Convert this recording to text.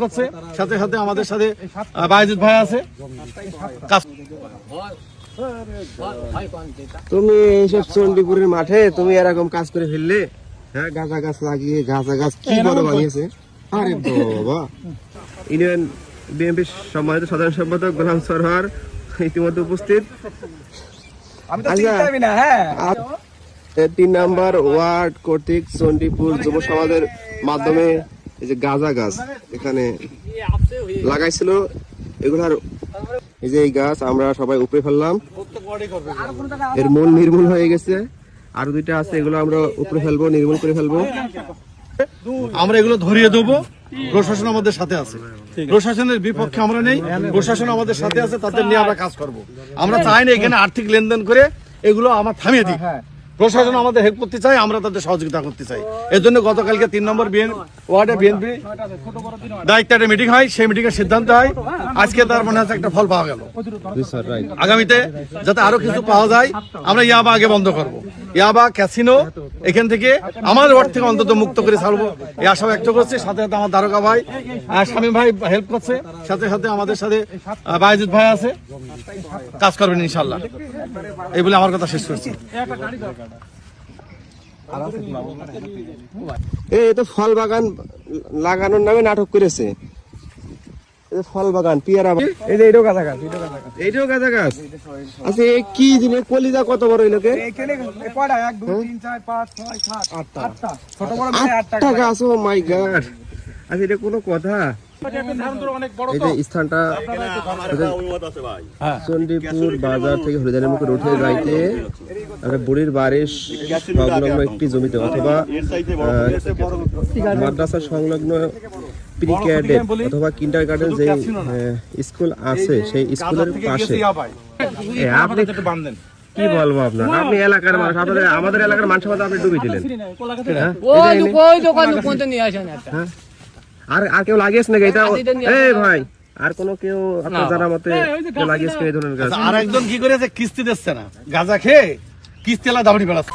করছে, সাথে সাথে আমাদের সাথে বায়েজিদ ভাই আছে। তুমি এইসব চণ্ডীপুরের মাঠে তুমি এরকম কাজ করে ফেললে, হ্যাঁ, গাঁজা গাছ লাগিয়ে গাঁজা গাছ কি বড় বানিয়েছে। আরে বাবা, ইউনিয়ন বিএনপির সম্মানিত সাধারণ সম্পাদক গোলাম সরোয়ার ইতিমধ্যে উপস্থিত। 3 নম্বর ওয়ার্ড কর্তৃক চণ্ডীপুর যুব সমাজের মাধ্যমে এই যে গাঁজা গাছ এখানে লাগাইছিল, এগুলার এই যে এই গাছ আমরা সবাই উপড়ে ফেললাম। এর মূল নির্মূল হয়ে গেছে, আরো 2টা আছে, এগুলো আমরা উপড়ে ফেলবো, নির্মূল করে ফেলবো। আমরা এগুলো ধরিয়ে দেবো। প্রশাসন আমাদের সাথে আছে, প্রশাসনের বিপক্ষে আমরা নেই, প্রশাসন আমাদের সাথে আছে, তাদের নিয়ে আমরা কাজ করব। আমরা চাই না এখানে আর্থিক লেনদেন করে এগুলো আমার থামিয়ে দিই। প্রশাসন আমাদের হেল্প করতে চাই, আমরা তাদের সহযোগিতা করতে চাই। এর জন্য গতকালকে 3 নম্বর ওয়ার্ডে বিএনপি দায়িত্ব একটা মিটিং হয়, সেই মিটিং এর সিদ্ধান্ত হয় আজকে তার মনে হচ্ছে একটা ফল পাওয়া গেল। আগামীতে যাতে আরো কিছু পাওয়া যায়, আমরা ইয়াবা আগে বন্ধ করব। ইয়াবা ক্যাসিনো এখান থেকে আমাদের ওয়ার্ড থেকে অন্তত মুক্ত করে ছাড়বো, এই আশা ব্যক্ত করছি। সাথে সাথে আমার দারোগা ভাই শামীম ভাই হেল্প করছে, সাথে সাথে আমাদের সাথে বায়েজিদ ভাই আছে, কাজ করবেন ইনশাল্লাহ। এই বলে আমার কথা শেষ করছি। এই তো ফল বাগান লাগানোর নামে নাটক করেছে। ফল বাগান পেয়ারা, এই যে এইটাও গাঁজা গাছ, এইটাও গাঁজা গাছ। আচ্ছা, এই কি জিনিস? কলিজা কত বড় এই লোকে? 8টা গাছ। ও মাই গড, আচ্ছা এটা কোনো কথা? এই যে স্থানটা চণ্ডীপুর বাজার থেকে হরিদানের মুখে উঠে যাইতে বুড়ির বাড়ির সংলগ্ন একটি জমিতে অথবা মাদ্রাসা সংলগ্ন প্রি-ক্যাডেট অথবা কিন্ডারগার্টেন যে স্কুল আছে, সেই স্কুলের পাশে। আপনি কি বলবো আপনার, আপনি এলাকার মানুষ, আপনাদের আমাদের এলাকার মানুষ আপনি ডুবি দিলেন। আর কেউ লাগিয়েছে নাকি এটা? এই ভাই, আর কোন কেউ আপনার জানা মতে লাগিয়েছে এই ধরনের গাছ? আর একজন কি করেছে, কিস্তি দিচ্ছে না, গাঁজা খেয়ে কিস্তি এলা দাবড়ি বেড়াচ্ছে।